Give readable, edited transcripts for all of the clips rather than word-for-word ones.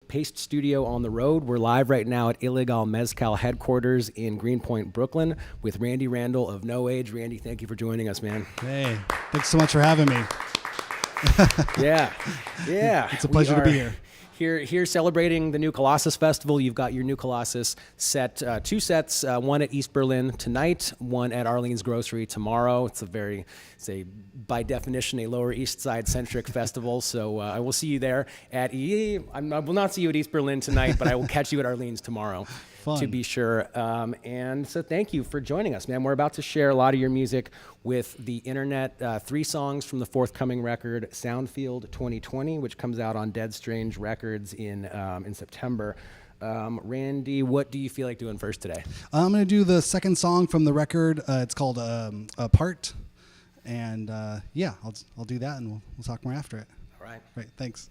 Paste Studio on the road. We're live right now at Ilegal Mezcal headquarters in Greenpoint, Brooklyn, with Randy Randall of No Age. Randy, thank you for joining us, man. Hey, thanks so much for having me. Yeah. It's a pleasure to be here. Here celebrating the new Colossus Festival. You've got your new Colossus set, 2 sets, one at East Berlin tonight, one at Arlene's Grocery tomorrow. It's by definition, a Lower East Side centric festival. So I will see you there at I will not see you at East Berlin tonight, but I will catch you at Arlene's tomorrow. Fun. To be sure. And so thank you for joining us, man. We're about to share a lot of your music with the internet. 3 songs from the forthcoming record, Soundfield 2020, which comes out on Dead Strange Records in September. Randy, what do you feel like doing first today? I'm going to do the second song from the record. It's called Apart. And I'll do that, and we'll talk more after it. All right. Great, thanks.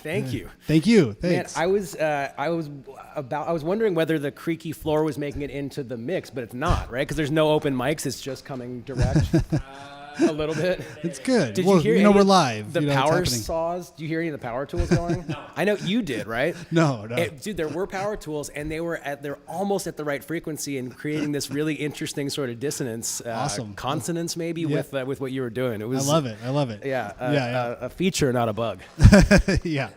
Thank you. Thank you. Thanks. Man, I was wondering whether the creaky floor was making it into the mix, but it's not, right? Because there's no open mics. It's just coming direct. A little bit. It's good. Did you hear we're live. The power saws? Do you hear any of the power tools going? No. I know you did, right? No. Dude, there were power tools, and they're almost at the right frequency and creating this really interesting sort of dissonance, awesome consonance maybe with what you were doing. It was. I love it. Yeah. A feature, not a bug. Yeah.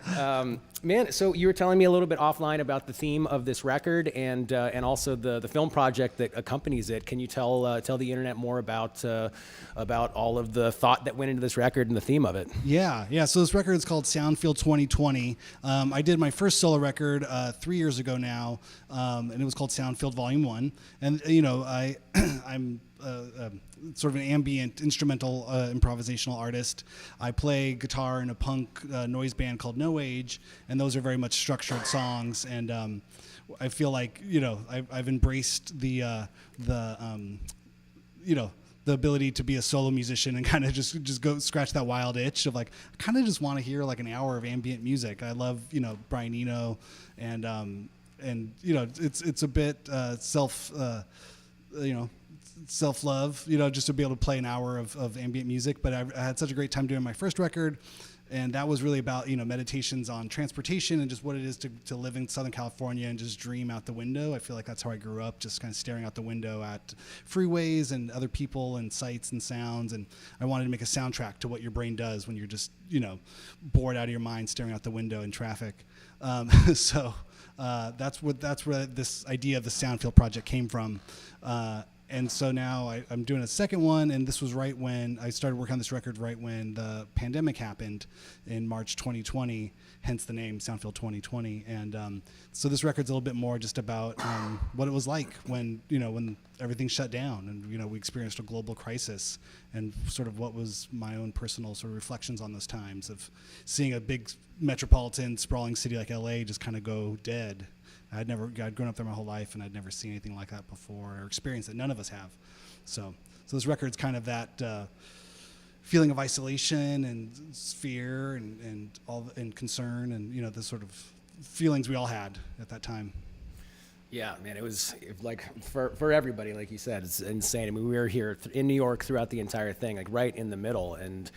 Man, so you were telling me a little bit offline about the theme of this record and also the film project that accompanies it. Can you tell the internet more about all of the thought that went into this record and the theme of it? Yeah. So this record is called Soundfield 2020. I did my first solo record 3 years ago now, and it was called Soundfield Volume 1. And I'm sort of an ambient instrumental improvisational artist. I play guitar in a punk noise band called No Age, and those are very much structured songs. And I feel like I've embraced the ability to be a solo musician and kind of just go scratch that wild itch of like I kind of just want to hear like an hour of ambient music. I love Brian Eno and it's a bit self-love, just to be able to play an hour of ambient music. But I had such a great time doing my first record, and that was really about meditations on transportation and just what it is to live in Southern California and just dream out the window. I feel like that's how I grew up, just kind of staring out the window at freeways and other people and sights and sounds. And I wanted to make a soundtrack to what your brain does when you're just bored out of your mind staring out the window in traffic. So that's where this idea of the Soundfield project came from. And so now I'm doing a second one, and this was right when I started working on this record, right when the pandemic happened in March 2020, hence the name Soundfield 2020. And so this record's a little bit more just about what it was like when everything shut down and we experienced a global crisis, and sort of what was my own personal sort of reflections on those times of seeing a big metropolitan sprawling city like LA just kind of go dead. I'd grown up there my whole life, and I'd never seen anything like that before or experienced it. None of us have. So this record's kind of that feeling of isolation and fear and concern and the sort of feelings we all had at that time. Yeah, man, it was like for everybody, like you said, it's insane. I mean, we were here in New York throughout the entire thing, like right in the middle, and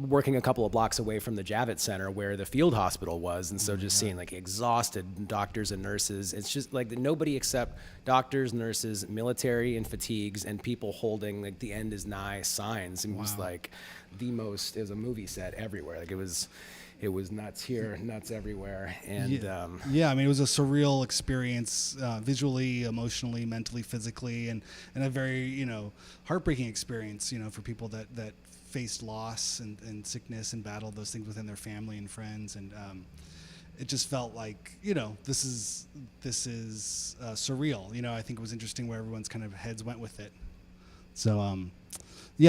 working a couple of blocks away from the Javits Center where the field hospital was. And so just seeing like exhausted doctors and nurses, it's just like nobody except doctors, nurses, military in fatigues, and people holding like the end is nigh signs. And it was like it was a movie set everywhere. Like it was nuts here, nuts everywhere. And I mean, it was a surreal experience, visually, emotionally, mentally, physically, and a very, heartbreaking experience, for people that faced loss and sickness and battled those things within their family and friends. And it just felt like, this is surreal. I think it was interesting where everyone's kind of heads went with it. So,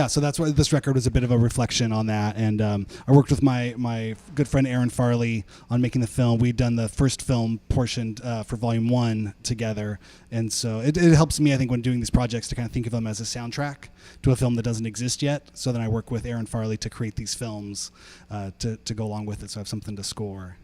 so that's why this record was a bit of a reflection on that. And I worked with my good friend Aaron Farley on making the film. We'd done the first film portion for Volume 1 together. And so it helps me, I think, when doing these projects to kind of think of them as a soundtrack to a film that doesn't exist yet. So then I work with Aaron Farley to create these films to go along with it, so I have something to score.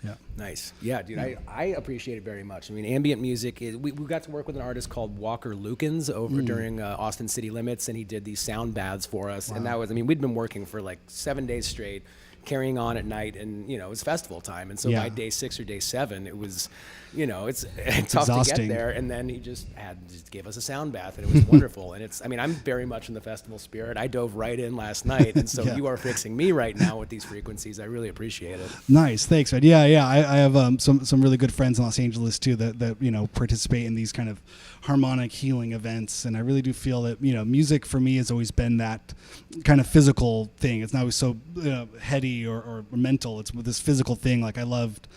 Yeah. Nice. Yeah, dude, I appreciate it very much. I mean, ambient music, we got to work with an artist called Walker Lukens over during Austin City Limits, and he did these sound baths for us. Wow. And that was, we'd been working for like 7 days straight, carrying on at night, and it was festival time. And so by day 6 or day 7, it was, it's tough exhausting to get there. And then he just gave us a sound bath, and it was wonderful. And I'm very much in the festival spirit. I dove right in last night, and so you are fixing me right now with these frequencies. I really appreciate it. Nice, thanks, man. Yeah. I have some really good friends in Los Angeles too that participate in these kind of harmonic healing events, and I really do feel that music for me has always been that kind of physical thing. It's not always so heady or mental. It's this physical thing. Like I loved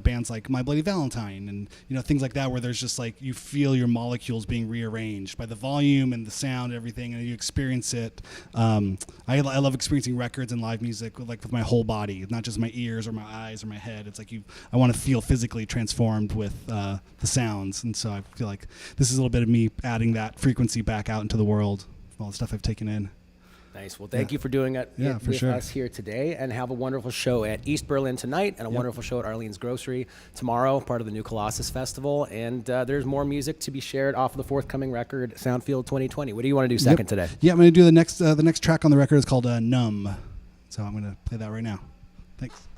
bands like My Bloody Valentine and things like that, where there's just like you feel your molecules being rearranged by the volume and the sound and everything, and you experience it. I love experiencing records and live music like with my whole body, not just my ears or my eyes or my head. It's like I want to feel physically transformed with the sounds, and so I feel like this is a little bit of me adding that frequency back out into the world, all the stuff I've taken in. Nice. Well, thank you for doing it with us here today, and have a wonderful show at East Berlin tonight, and a wonderful show at Arlene's Grocery tomorrow, part of the new Colossus Festival. And there's more music to be shared off of the forthcoming record, Soundfield 2020. What do you want to do second today? Yeah, I'm going to do the next track on the record is called Numb. So I'm going to play that right now. Thanks.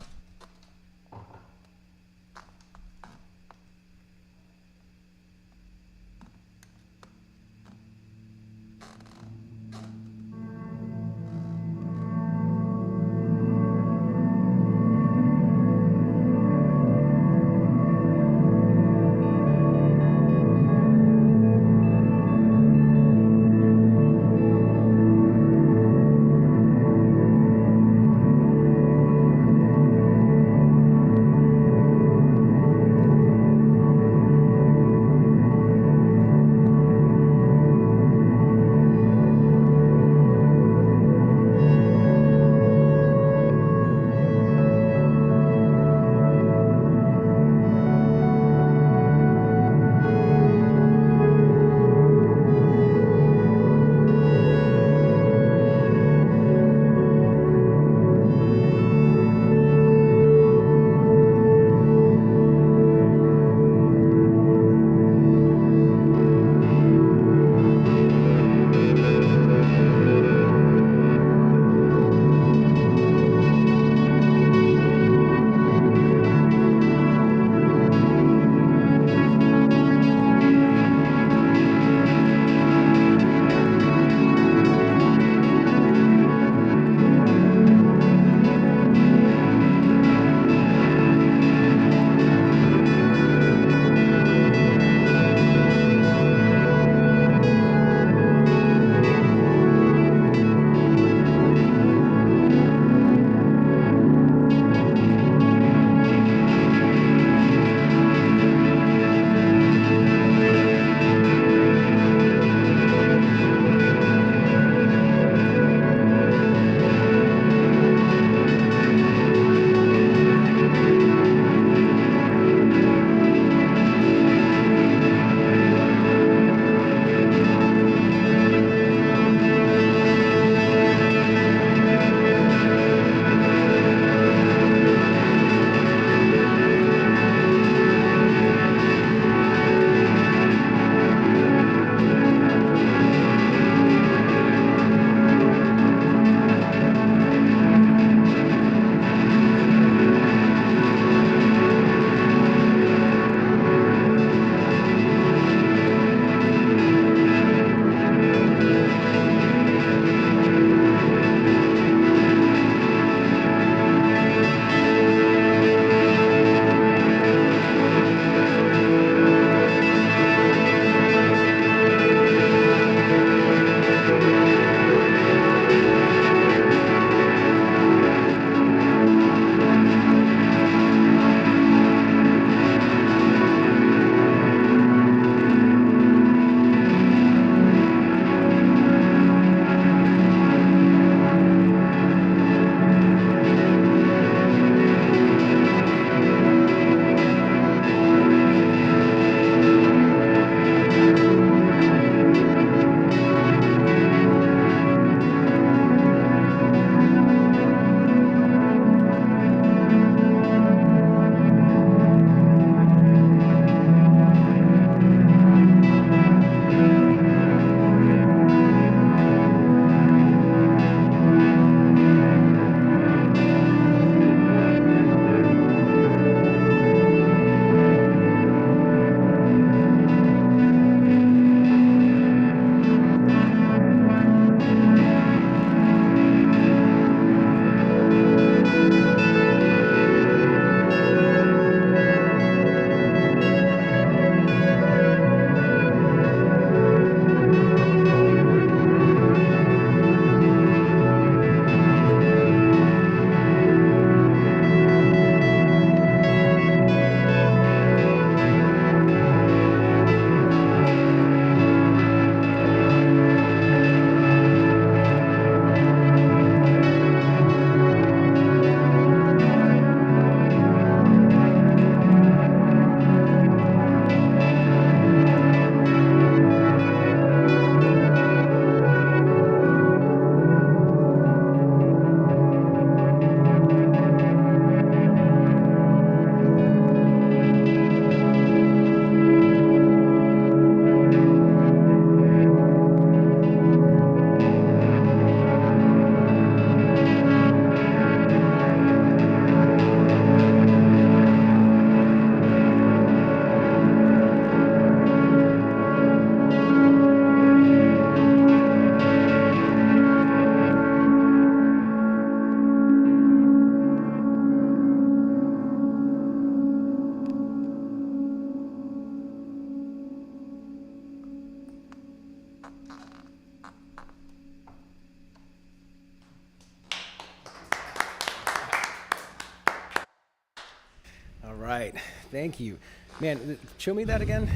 All right. Thank you. Man, show me that again.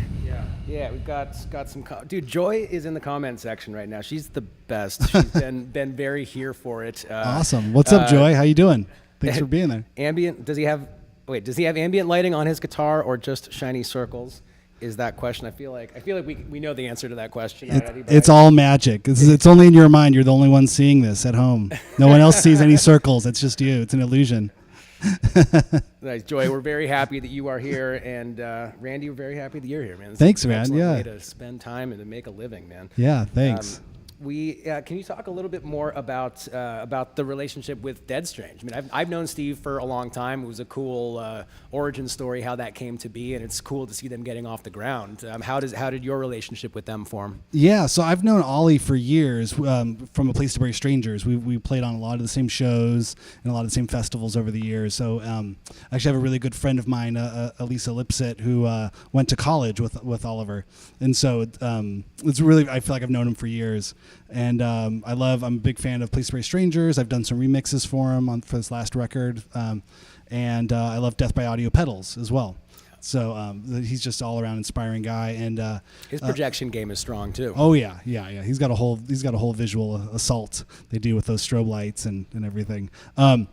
Yeah, we've got some. Dude, Joy is in the comment section right now. She's the best. She's been very here for it. Awesome. What's up, Joy? How you doing? Thanks for being there. Ambient. Does he have ambient lighting on his guitar or just shiny circles? Is that question? I feel like we know the answer to that question already. It's all magic. It's only in your mind. You're the only one seeing this at home. No one else sees any circles. It's just you. It's an illusion. Nice, Joy. We're very happy that you are here, and Randy, we're very happy that you're here, man. Thanks, is an man. excellent Yeah. way to spend time and to make a living, man. Yeah, thanks. Can you talk a little bit more about the relationship with Dead Strange? I mean, I've known Steve for a long time. It was a cool origin story how that came to be, and it's cool to see them getting off the ground. How did your relationship with them form? Yeah, so I've known Ollie for years from A Place to Bury Strangers. We played on a lot of the same shows and a lot of the same festivals over the years. So I actually have a really good friend of mine, Elisa Lipset, who went to college with Oliver, and so it's really, I feel like I've known him for years. And I'm a big fan of Place to Bury Strangers. I've done some remixes for him for this last record. And I love Death by Audio Pedals as well. So he's just all around inspiring guy, and His projection game is strong too. oh yeah. He's got a whole visual assault they do with those strobe lights and everything. So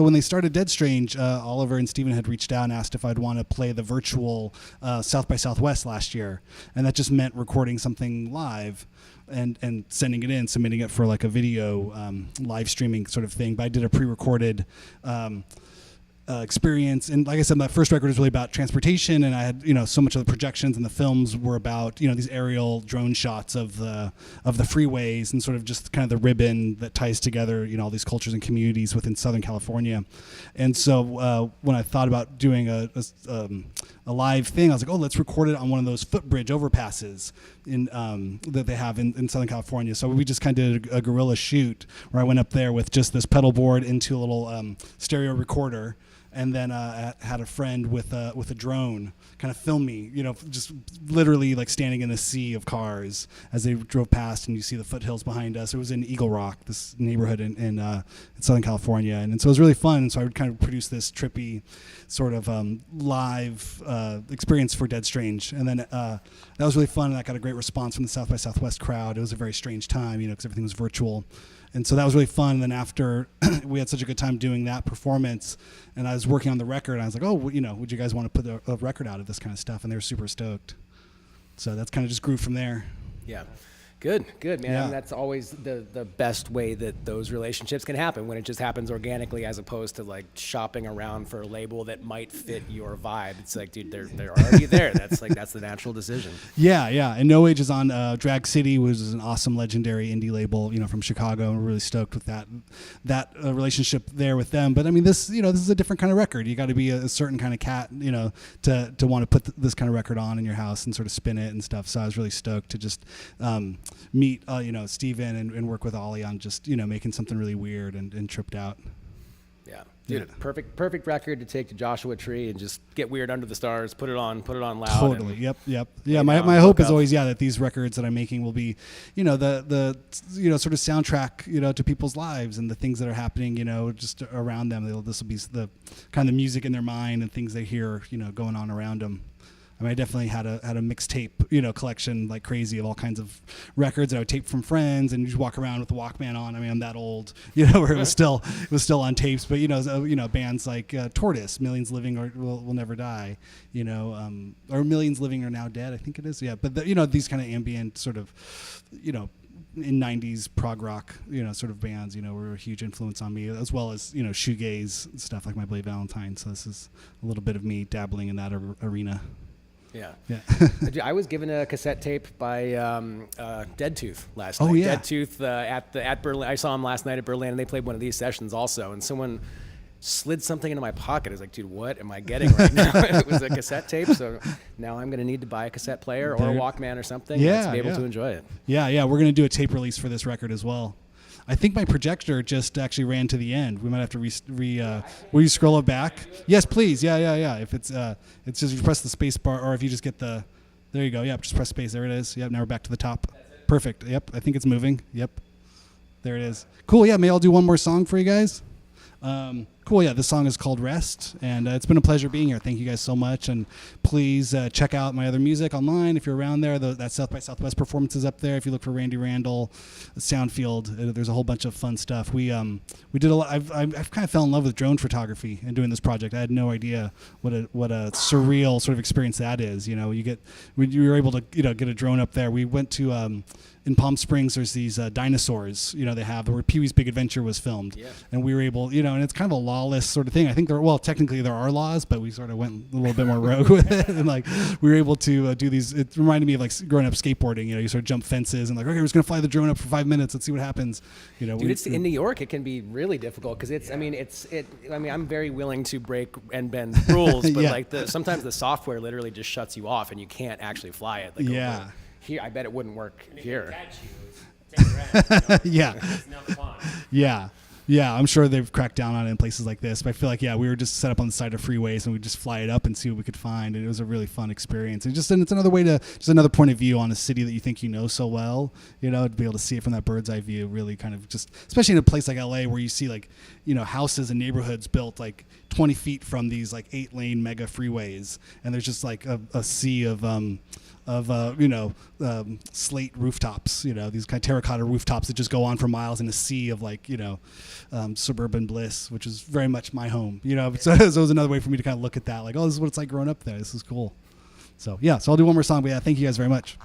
when they started Dead Strange, Oliver and Steven had reached out and asked if I'd want to play the virtual South by Southwest last year, and that just meant recording something live and sending it in, submitting it for like a video live streaming sort of thing. But I did a pre-recorded experience, and like I said, my first record was really about transportation, and I had so much of the projections and the films were about these aerial drone shots of the freeways and sort of just kind of the ribbon that ties together all these cultures and communities within Southern California. And so when I thought about doing a live thing, I was like, oh, let's record it on one of those footbridge overpasses that they have in Southern California. So we just kind of did a guerrilla shoot where I went up there with just this pedal board into a little stereo recorder, and then had a friend with a drone kind of film me, just literally like standing in a sea of cars as they drove past, and you see the foothills behind us. It was in Eagle Rock, this neighborhood in Southern California, and so it was really fun. And so I would kind of produce this trippy sort of live experience for Dead Strange, and then that was really fun, and I got a great response from the South by Southwest crowd. It was a very strange time, because everything was virtual. And so that was really fun. And then after we had such a good time doing that performance, and I was working on the record, and I was like, oh, would you guys want to put a record out of this kind of stuff? And they were super stoked. So that's kind of just grew from there. Yeah. Good, man. Yeah. I mean, that's always the best way that those relationships can happen, when it just happens organically, as opposed to like shopping around for a label that might fit your vibe. It's like, dude, they're already there. That's the natural decision. Yeah. And No Age is on Drag City, which is an awesome legendary indie label, from Chicago. And we're really stoked with that relationship there with them. But I mean, this is a different kind of record. You got to be a certain kind of cat, to want to put this kind of record on in your house and sort of spin it and stuff. So I was really stoked to just meet Steven and work with Ollie on just making something really weird and tripped out. Yeah, dude, yeah. Perfect record to take to Joshua Tree and just get weird under the stars, put it on loud. Totally. Yep. Yeah, my hope is always that these records that I'm making will be the sort of soundtrack to people's lives and the things that are happening just around them. This will be the kind of music in their mind and things they hear going on around them. I mean, I definitely had a mixtape, collection like crazy of all kinds of records that I would tape from friends, and you just walk around with the Walkman on. I mean, I'm that old, where it was still on tapes. But bands like Tortoise, Millions Living or will Never Die, or Millions Living Are Now Dead, I think it is. Yeah, but these kind of ambient sort of, in 90s prog rock, sort of bands, were a huge influence on me, as well as shoegaze stuff like My Bloody Valentine. So this is a little bit of me dabbling in that arena. Yeah. I was given a cassette tape by Dead Tooth last night. Oh, yeah. Dead Tooth at Berlin. I saw him last night at Berlin, and they played one of these sessions also. And someone slid something into my pocket. I was like, dude, what am I getting right now? It was a cassette tape, so now I'm going to need to buy a cassette player or a Walkman or something to be able to enjoy it. Yeah, we're going to do a tape release for this record as well. I think my projector just actually ran to the end. We might have to will you scroll it back? Yes, please. Yeah. If it's just you press the space bar, or if you just get there you go. Yep, just press space. There it is. Yep, now we're back to the top. Perfect. Yep, I think it's moving. Yep, there it is. Cool. Yeah, may I do one more song for you guys? Cool. Yeah, this song is called Rest, and it's been a pleasure being here. Thank you guys so much, and please check out my other music online if you're around there. That South by Southwest performance is up there. If you look for Randy Randall, Soundfield, there's a whole bunch of fun stuff. We did a lot. I've kind of fell in love with drone photography and doing this project. I had no idea what a surreal sort of experience that is. You were able to get a drone up there. We went to in Palm Springs, there's these dinosaurs, they have where Pee-wee's Big Adventure was filmed. Yeah. And we were able, and it's kind of a lawless sort of thing. I think technically there are laws, but we sort of went a little bit more rogue with it. And we were able to do these. It reminded me of growing up skateboarding. You sort of jump fences and okay, we're just going to fly the drone up for 5 minutes. Let's see what happens. Dude, it's in New York. It can be really difficult because I'm very willing to break and bend rules, but sometimes the software literally just shuts you off and you can't actually fly it. Over here, I bet it wouldn't work here. Yeah. Yeah, I'm sure they've cracked down on it in places like this. But I feel like, we were just set up on the side of freeways and we'd just fly it up and see what we could find. And it was a really fun experience. And it's another way just another point of view on a city that you think you know so well, to be able to see it from that bird's eye view, really kind of just, especially in a place like LA where you see houses and neighborhoods built 20 feet from these 8-lane mega freeways. And there's just a sea of slate rooftops, these kind of terracotta rooftops that just go on for miles in a sea of suburban bliss, which is very much my home, so it was another way for me to kind of look at that, this is what it's like growing up there. This is cool. So I'll do one more song, but thank you guys very much.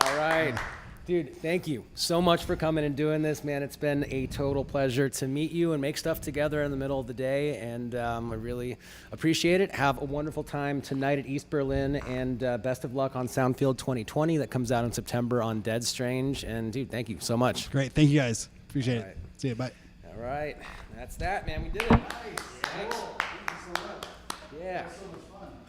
All right. Dude, thank you so much for coming and doing this, man. It's been a total pleasure to meet you and make stuff together in the middle of the day, and I really appreciate it. Have a wonderful time tonight at East Berlin, and best of luck on Soundfield 2020 that comes out in September on Dead Strange. And, dude, thank you so much. Great. Thank you, guys. Appreciate All right. it. See you. Bye. All right. That's that, man. We did it. Nice. Thanks. Thank you so much. Yeah.